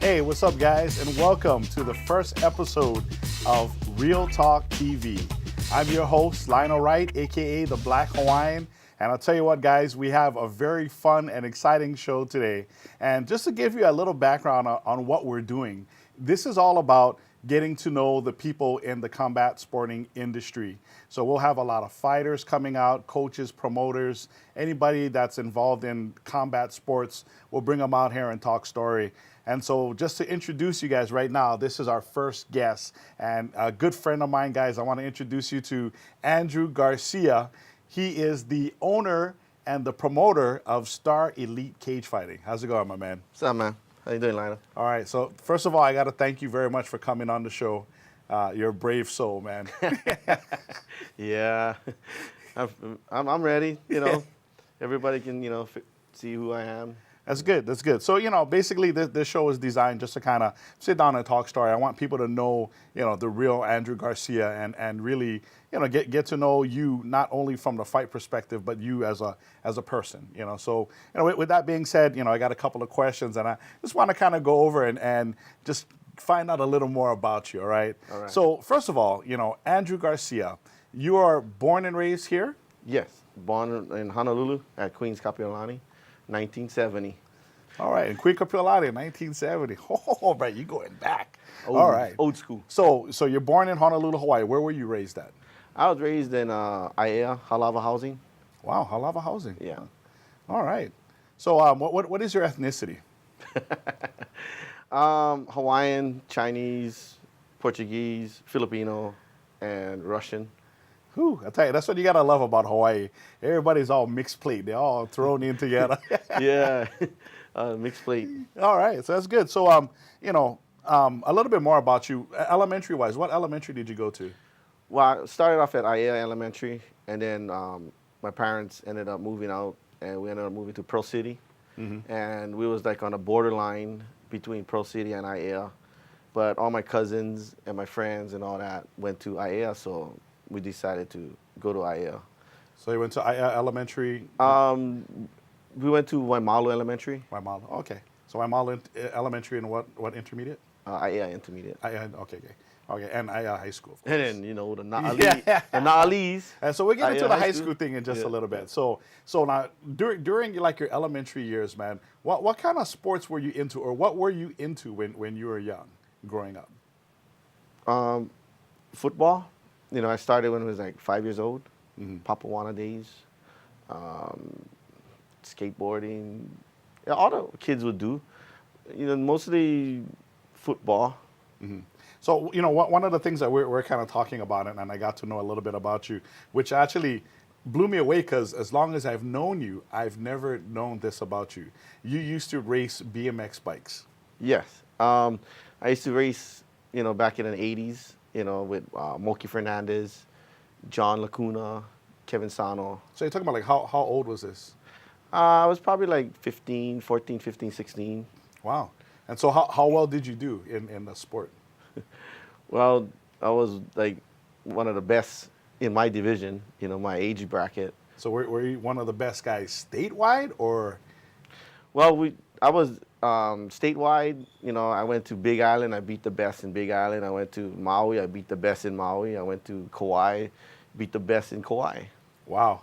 Hey, what's up, guys, and welcome to the first episode of Real Talk TV. I'm your host, Lionel Wright, aka the Black Hawaiian, and I'll tell you what, guys, we have a very fun and exciting show today. And just to give you a little background on what we're doing, this is all about getting to know the people in the combat sporting industry. So we'll have a lot of fighters coming out, coaches, promoters, anybody that's involved in combat sports. We'll bring them out here and talk story. And so just to introduce you guys right now, this is our first guest and a good friend of mine, guys. I want to introduce you to Andrew Garcia. He is the owner and the promoter of Star Elite Cage Fighting. How's it going, my man? What's up, man? How you doing, Lionel? All right. So first of all, I got to thank you very much for coming on the show. You're a brave soul, man. Yeah, I'm ready. You know, everybody can see who I am. That's good. That's good. So, basically this show is designed just to kind of sit down and talk story. I want people to know, the real Andrew Garcia and really, get to know you not only from the fight perspective, but you as a person, So, with that being said, I got a couple of questions and I just want to kind of go over and just find out a little more about you, all right? All right. So, first of all, Andrew Garcia, you are born and raised here? Yes, born in Honolulu at Queens Kapiolani. 1970. All right, in Kapiolani, 1970. Oh, right, you're going back. All right. Old school. So you're born in Honolulu, Hawaii. Where were you raised at? I was raised in Aiea, Halava housing. Wow, Halava housing. Yeah. All right. So what is your ethnicity? Hawaiian, Chinese, Portuguese, Filipino, and Russian. Whew, I tell you, that's what you gotta love about Hawaii. Everybody's all mixed plate. They're all thrown in together. Yeah, mixed plate. All right, so that's good. So a little bit more about you, elementary wise. What elementary did you go to? Well, I started off at Aiea Elementary, and then my parents ended up moving out, and we ended up moving to Pearl City, and we was like on a borderline between Pearl City and Aiea, but all my cousins and my friends and all that went to Aiea, so we decided to go to Aiea. So you went to Aiea Elementary? We went to Waimalu Elementary. Waimalu, okay. So Waimalu Elementary and what intermediate? Aiea Intermediate. Aiea, okay. And Aiea High School. And then, the Na'ali, the Na'alis. And so we'll get into Aiea the high school thing in just a little bit. So now, during like your elementary years, man, what kind of sports were you into, or what were you into when you were young, growing up? Football. I started when I was like 5 years old. Papawana days. Skateboarding. Yeah, all the kids would do. Mostly football. So, one of the things that we're kind of talking about, and I got to know a little bit about you, which actually blew me away because as long as I've known you, I've never known this about you. You used to race BMX bikes. Yes. I used to race, back in the 80s, with Moki Fernandez, John Lacuna, Kevin Sano. So you're talking about like how old was this? I was probably like 14, 15, 16. Wow. And so how well did you do in the sport? Well, I was like one of the best in my division, my age bracket. So were you one of the best guys statewide or? Well, I was statewide. I went to Big Island. I beat the best in Big Island. I went to Maui. I beat the best in Maui. I went to Kauai. Beat the best in Kauai. Wow.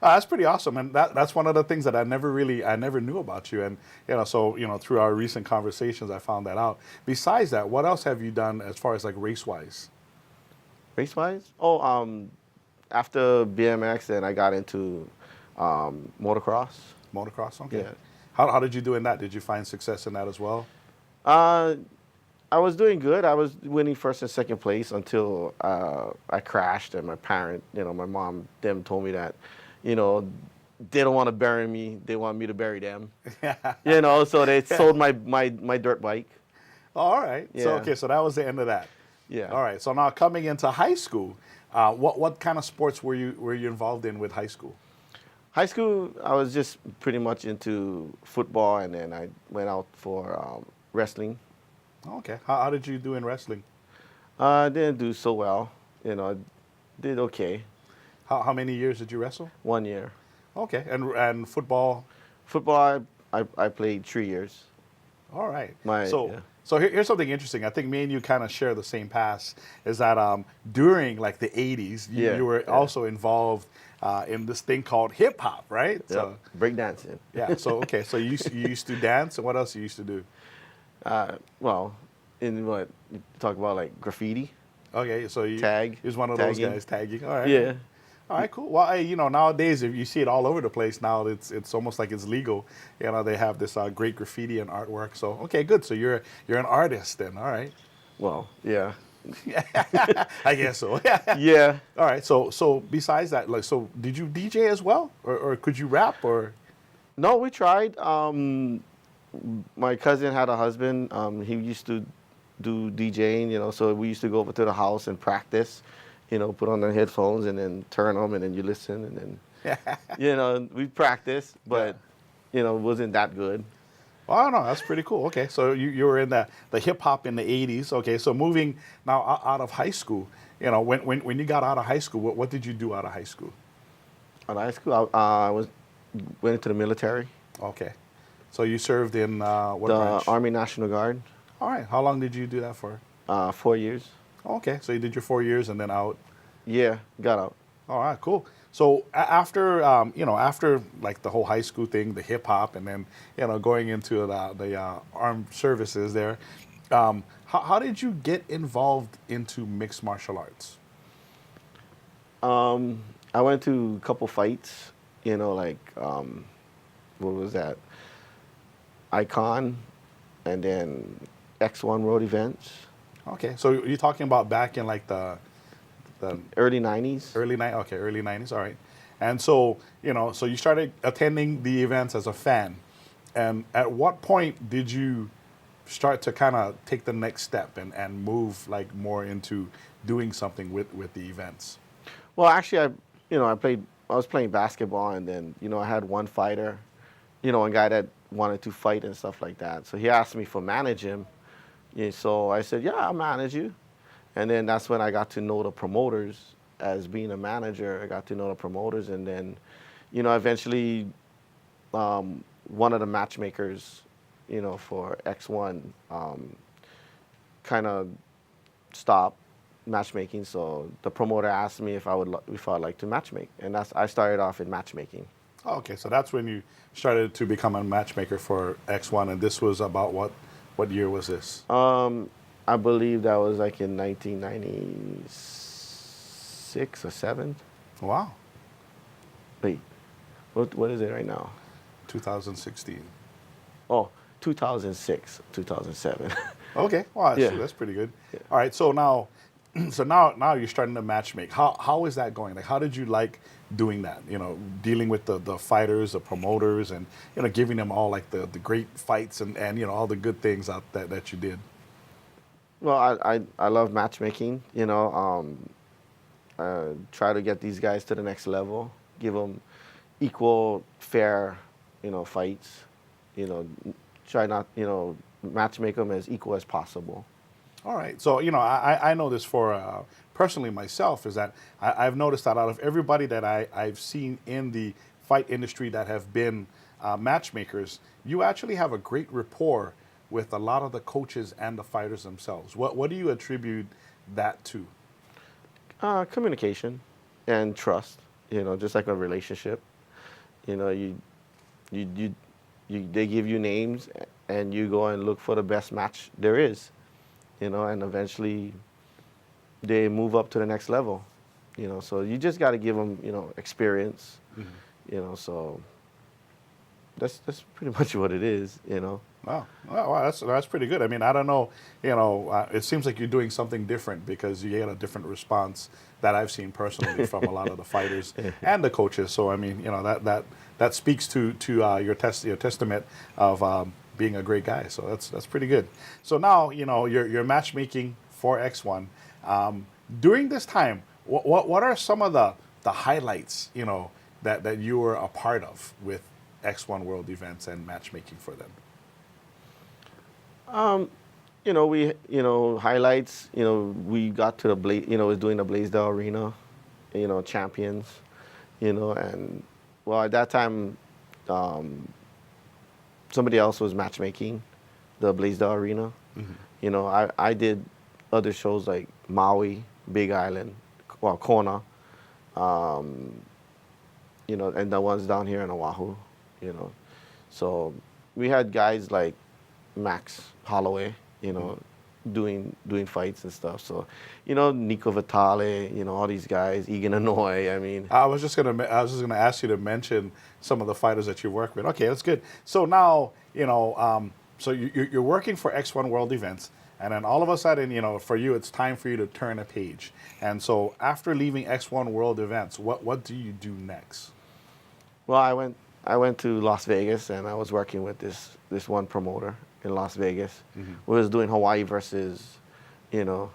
That's pretty awesome, and that's one of the things that I never knew about you, and through our recent conversations I found that out. Besides that, what else have you done as far as like race wise? Race wise? Oh, after BMX, then I got into motocross. Motocross, okay. Yeah. How did you do in that? Did you find success in that as well? I was doing good. I was winning first and second place until I crashed, and my parent, my mom, them told me that, they don't want to bury me. They want me to bury them. So they sold my dirt bike. All right. Yeah. So that was the end of that. Yeah. All right. So now coming into high school, what kind of sports were you involved in with high school? High school, I was just pretty much into football, and then I went out for wrestling. Okay. How did you do in wrestling? I didn't do so well. I did okay. How many years did you wrestle? 1 year. Okay. And football? Football, I played 3 years. All right. My So yeah. here's something interesting. I think me and you kind of share the same past. Is that during like the '80s, Yeah, you were yeah. also involved in this thing called hip hop, right? Yep. So Breakdancing. yeah. So okay. So you used to dance, and what else you used to do? Well, in what you talk about, like graffiti, Okay. So tag, you was one of those tagging. guys tagging. All right. Yeah. All right, cool. Well, hey, nowadays if you see it all over the place now, it's almost like it's legal. They have this great graffiti and artwork. So okay, good. So you're an artist then. All right. Well, yeah. I guess so. Yeah. All right. So besides that, like, so did you DJ as well, or could you rap, or? No, we tried. My cousin had a husband. He used to do DJing, so we used to go over to the house and practice, put on the headphones and then turn them and then you listen and then, we practice, but, it wasn't that good. Well, I don't know. That's pretty cool. Okay, so you were in the hip hop in the '80s. Okay, so moving now out of high school, when you got out of high school, what did you do out of high school? Out of high school, went into the military, Okay, so you served in what the branch? Army National Guard, All right. How long did you do that for? 4 years. Okay, so you did your 4 years and then out. Yeah, got out. All right, cool. So after after like the whole high school thing, the hip hop, and then going into the armed services there, how did you get involved into mixed martial arts? I went to a couple fights, like, what was that? Icon, and then X1 road events, Okay, so you're talking about back in like the early 90s. early '90s. All right, and so so you started attending the events as a fan, and at what point did you start to kind of take the next step and move like more into doing something with the events? Well, actually, I was playing basketball, and then, I had one fighter, one guy that wanted to fight and stuff like that. So he asked me for manage him. Yeah, so I said, yeah, I'll manage you. And then that's when I got to know the promoters. As being a manager, I got to know the promoters, and then, eventually, one of the matchmakers, for X1, kind of stopped matchmaking. So the promoter asked me if I'd like to matchmake, and I started off in matchmaking. Oh, okay, so that's when you started to become a matchmaker for X1, and this was about what year was this? I believe that was like in 1996 or 7. Wow, Wait, what is it right now? 2016. Oh, 2006, 2007. Okay, well Yeah. that's pretty good. Yeah. All right, so now, now you're starting to matchmake. How is that going? Like, how did you like doing that? Dealing with the fighters, the promoters, and giving them all like the great fights and all the good things out that you did. Well, I love matchmaking. Try to get these guys to the next level, give them equal, fair, fights. Try not, matchmake them as equal as possible. All right. So, I know this for personally myself is that I've noticed that out of everybody that I've seen in the fight industry that have been matchmakers, you actually have a great rapport with a lot of the coaches and the fighters themselves. What do you attribute that to? Communication and trust, just like a relationship. They give you names and you go and look for the best match there is, and eventually they move up to the next level, so you just got to give them, experience, so that's pretty much what it is. Wow, wow, that's pretty good. I mean, I don't know, it seems like you're doing something different because you get a different response that I've seen personally from a lot of the fighters and the coaches. So I mean, that speaks to your testament of being a great guy. So that's pretty good. So now you're matchmaking for X1. During this time, what are some of the highlights that you were a part of with X1 World events and matchmaking for them? We, highlights, we got to was doing the Blaisdell Arena, champions, and, well, at that time, somebody else was matchmaking the Blaisdell Arena. You know, I did other shows like Maui, Big Island, well, Kona, you know, and the ones down here in Oahu, you know. So we had guys like Max Holloway, you know, doing fights and stuff. So, you know, Nico Vitale, you know, all these guys, Egan Anoy. I mean, I was just gonna ask you to mention some of the fighters that you work with. Okay, that's good. So now, you know, so you're working for X1 World Events, and then all of a sudden, you know, for you, it's time for you to turn a page. And so after leaving X1 World Events, what do you do next? well, I went to Las Vegas, and I was working with this one promoter in Las Vegas. We was doing Hawaii versus, you know,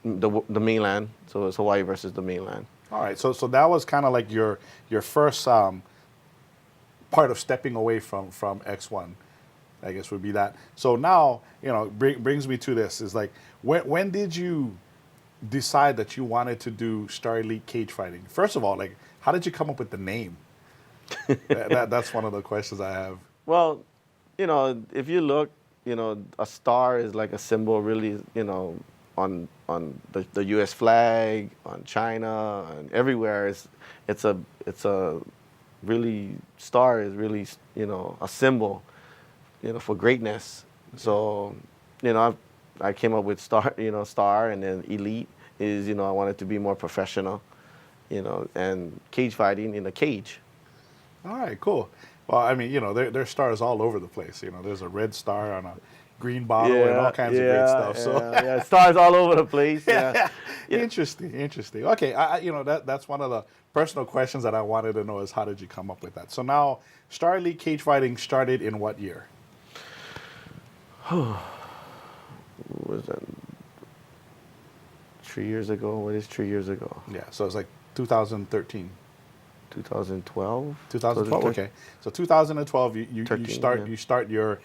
the mainland. So it's Hawaii versus the mainland. All right, so that was kind of like your first part of stepping away from X1, I guess would be that. So now, you know, brings me to this is like, when did you decide that you wanted to do Star Elite Cage Fighting? First of all, like, how did you come up with the name? That's one of the questions I have. Well, you know, if you look, you know, a star is like a symbol, really, you know, on the U.S. flag, on China, and everywhere. It's a really, star is really, you know, a symbol, you know, for greatness. So, you know, I came up with star, you know, star, and then elite is, you know, I wanted to be more professional, you know, and cage fighting in a cage. All right, cool. Well, I mean, you know, there's stars all over the place. You know, there's a red star on a green bottle and all kinds of great stuff. So stars all over the place. Yeah. Interesting. Okay, you know, that's one of the personal questions that I wanted to know is how did you come up with that? So now, Star Elite Cage Fighting started in what year? What was that? 3 years ago? What is 3 years ago? Yeah, so it's like 2013. 2012. 2012. Okay, so 2012, you 13, you start your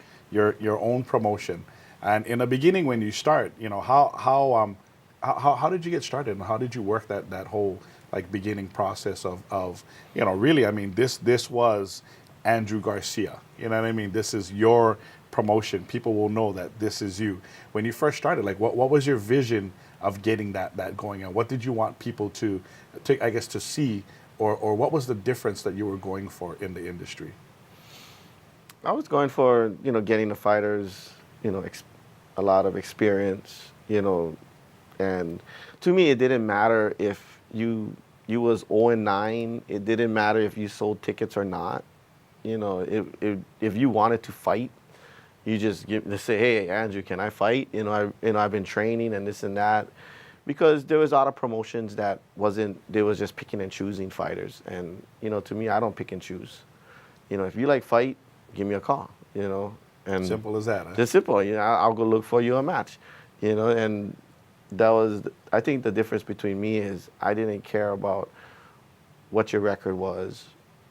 own promotion, and in the beginning when you start, you know, how did you get started, and how did you work that whole like beginning process of you know, really, I mean, this was Andrew Garcia, you know what I mean, this is your promotion, people will know that this is you. When you first started, like what was your vision of getting that going, and what did you want people to I guess to see, or what was the difference that you were going for in the industry? I was going for, you know, getting the fighters, you know, a lot of experience, you know, and to me it didn't matter if you was 0-9. It didn't matter if you sold tickets or not. You know, if you wanted to fight, you just say, hey, Andrew, can I fight? You know, I've been training and this and that. Because there was a lot of promotions that they was just picking and choosing fighters. And, you know, to me, I don't pick and choose. You know, if you like fight, give me a call, you know. And Simple as that. Huh? Just simple. You know, I'll go look for you a match, you know. And that was, I think the difference between me is I didn't care about what your record was,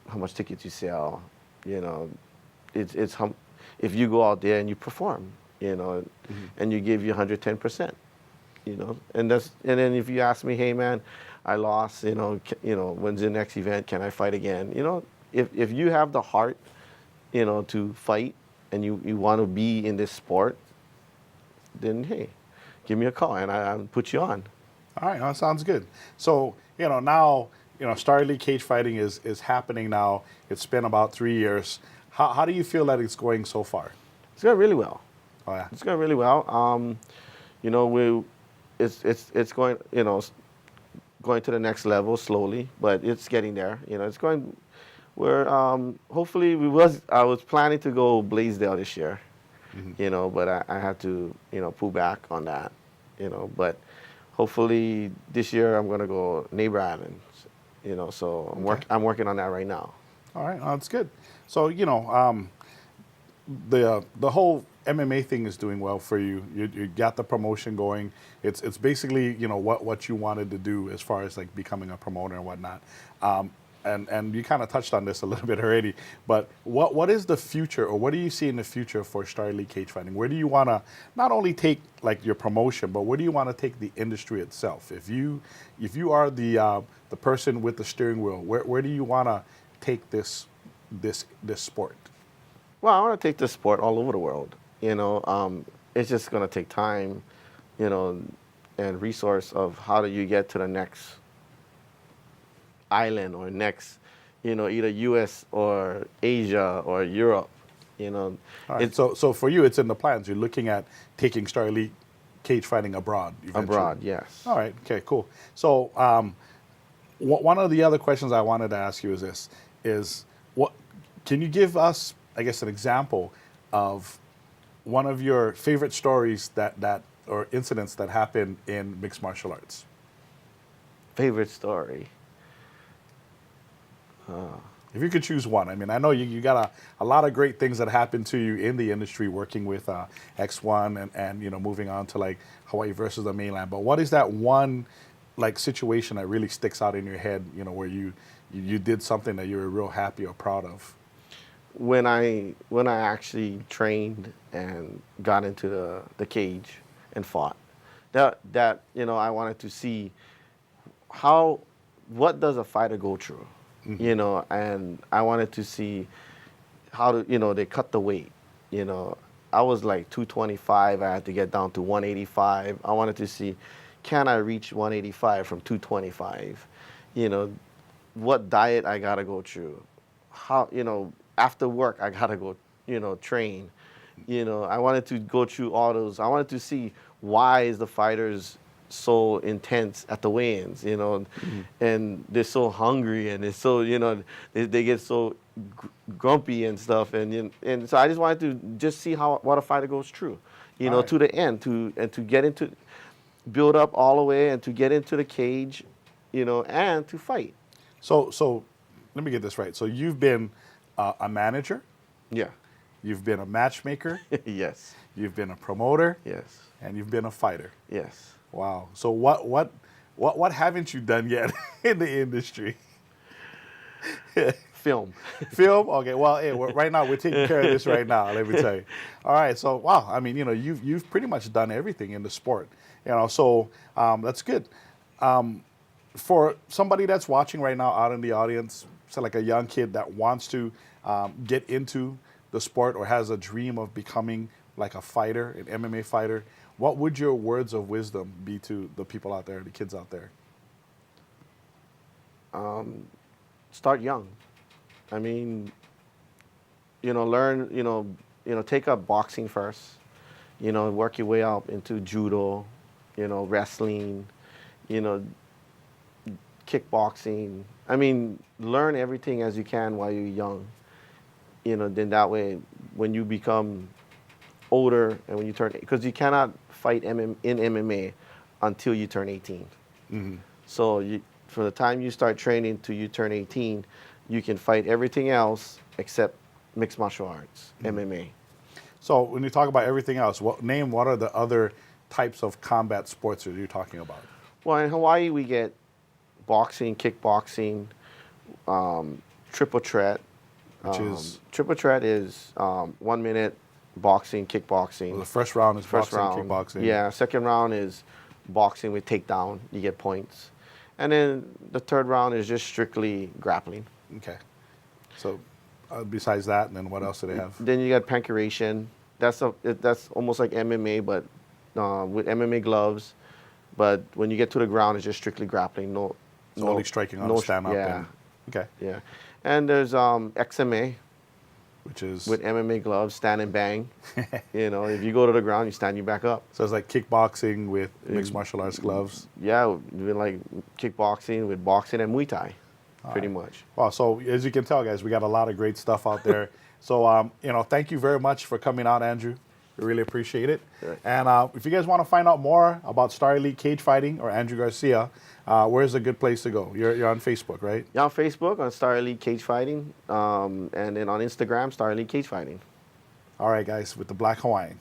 how much tickets you sell, you know. It's how, if you go out there and you perform, you know, and you give you 110%. You know, and then if you ask me, hey man, I lost, you know, when's the next event? Can I fight again? You know, if you have the heart, you know, to fight and you want to be in this sport, then hey, give me a call and I'll put you on. All right, that sounds good. So, you know, now, you know, Star Elite Cage Fighting is happening now. It's been about 3 years. How do you feel that it's going so far? It's going really well. Oh yeah, it's going really well. You know, it's going, you know, going to the next level slowly, but it's getting there. You know, it's going. We're hopefully I was planning to go Blaisdell this year, you know, but I had to, you know, pull back on that, you know. But hopefully this year I'm gonna go Neighbor Islands, you know. So I'm working on that right now. All right, that's good. So, you know, the whole MMA thing is doing well for you. You got the promotion going. It's basically, you know, what you wanted to do as far as like becoming a promoter and whatnot. And you kind of touched on this a little bit already. But what is the future, or what do you see in the future for Star Elite Cage Fighting? Where do you want to not only take like your promotion, but where do you want to take the industry itself? If you are the person with the steering wheel, where do you want to take this sport? Well, I want to take this sport all over the world. You know, it's just gonna take time, you know, and resource of how do you get to the next island or next, you know, either U.S. or Asia or Europe. You know, All right. So for you, it's in the plans. You're looking at taking Star Elite cage fighting abroad eventually. abroad, yes. All right. Okay. Cool. So one of the other questions I wanted to ask you is this: is what can you give us, I guess, an example of one of your favorite stories that or incidents that happened in mixed martial arts? Favorite story. If you could choose one, I mean, I know you got a lot of great things that happened to you in the industry working with X1 and you know moving on to like Hawaii versus the mainland. But what is that one like situation that really sticks out in your head? You know, where you did something that you were real happy or proud of. When I actually trained and got into the cage and fought, that you know I wanted to see what does a fighter go through, you know, and I wanted to see how to, you know, they cut the weight, you know. I was like 225, I had to get down to 185. I wanted to see, can I reach 185 from 225? You know, what diet I gotta go through, how, you know, after work I gotta go, you know, train. You know, I wanted to go through all those. I wanted to see why is the fighters so intense at the weigh-ins, you know, and they're so hungry and they're so, you know, they get so grumpy and stuff, and so I just wanted to just see what a fighter goes through, you know, to the end, to get into, build up all the way and to get into the cage, you know, and to fight. So let me get this right. So you've been a manager, Yeah. you've been a matchmaker, Yes. you've been a promoter, Yes. and you've been a fighter. Yes. Wow. So what haven't you done yet in the industry? Film. Film? Okay. Well, hey, right now we're taking care of this right now. Let me tell you. All right. So wow. I mean, you know, you've pretty much done everything in the sport. You know, so that's good. For somebody that's watching right now out in the audience, so like a young kid that wants to get into the sport or has a dream of becoming like a fighter, an MMA fighter, what would your words of wisdom be to the people out there, the kids out there? Start young. I mean, you know, learn, you know, take up boxing first, you know, work your way up into judo, you know, wrestling, you know, kickboxing. I mean, learn everything as you can while you're young. You know, then that way, when you become older and when you turn, because you cannot fight in MMA until you turn 18. So from the time you start training to you turn 18, you can fight everything else except mixed martial arts, MMA. So when you talk about everything else, what are the other types of combat sports that you're talking about? Well, in Hawaii, we get boxing, kickboxing, triple threat. Which is? Triple threat is 1 minute boxing, kickboxing. Well, the first round is First boxing, round, kickboxing. yeah. Second round is boxing with takedown. You get points. And then the third round is just strictly grappling. Okay. So besides that, and then what else do they have? Then you got pankuration. That's almost like MMA, but with MMA gloves. But when you get to the ground, it's just strictly grappling. No, Only striking on a stand-up. Yeah. Okay. Yeah. And there's XMA, Which is? with MMA gloves, stand and bang. You know, if you go to the ground, you stand you back up. So it's like kickboxing with mixed martial arts gloves. Yeah, with like kickboxing with boxing and Muay Thai, pretty much. Wow. So as you can tell, guys, we got a lot of great stuff out there. So, you know, thank you very much for coming out, Andrew. We really appreciate it. Sure. And if you guys want to find out more about Star Elite Cage Fighting or Andrew Garcia, where's a good place to go? You're on Facebook, right? Yeah, on Facebook, on Star Elite Cage Fighting, and then on Instagram, Star Elite Cage Fighting. All right, guys, with the Black Hawaiian.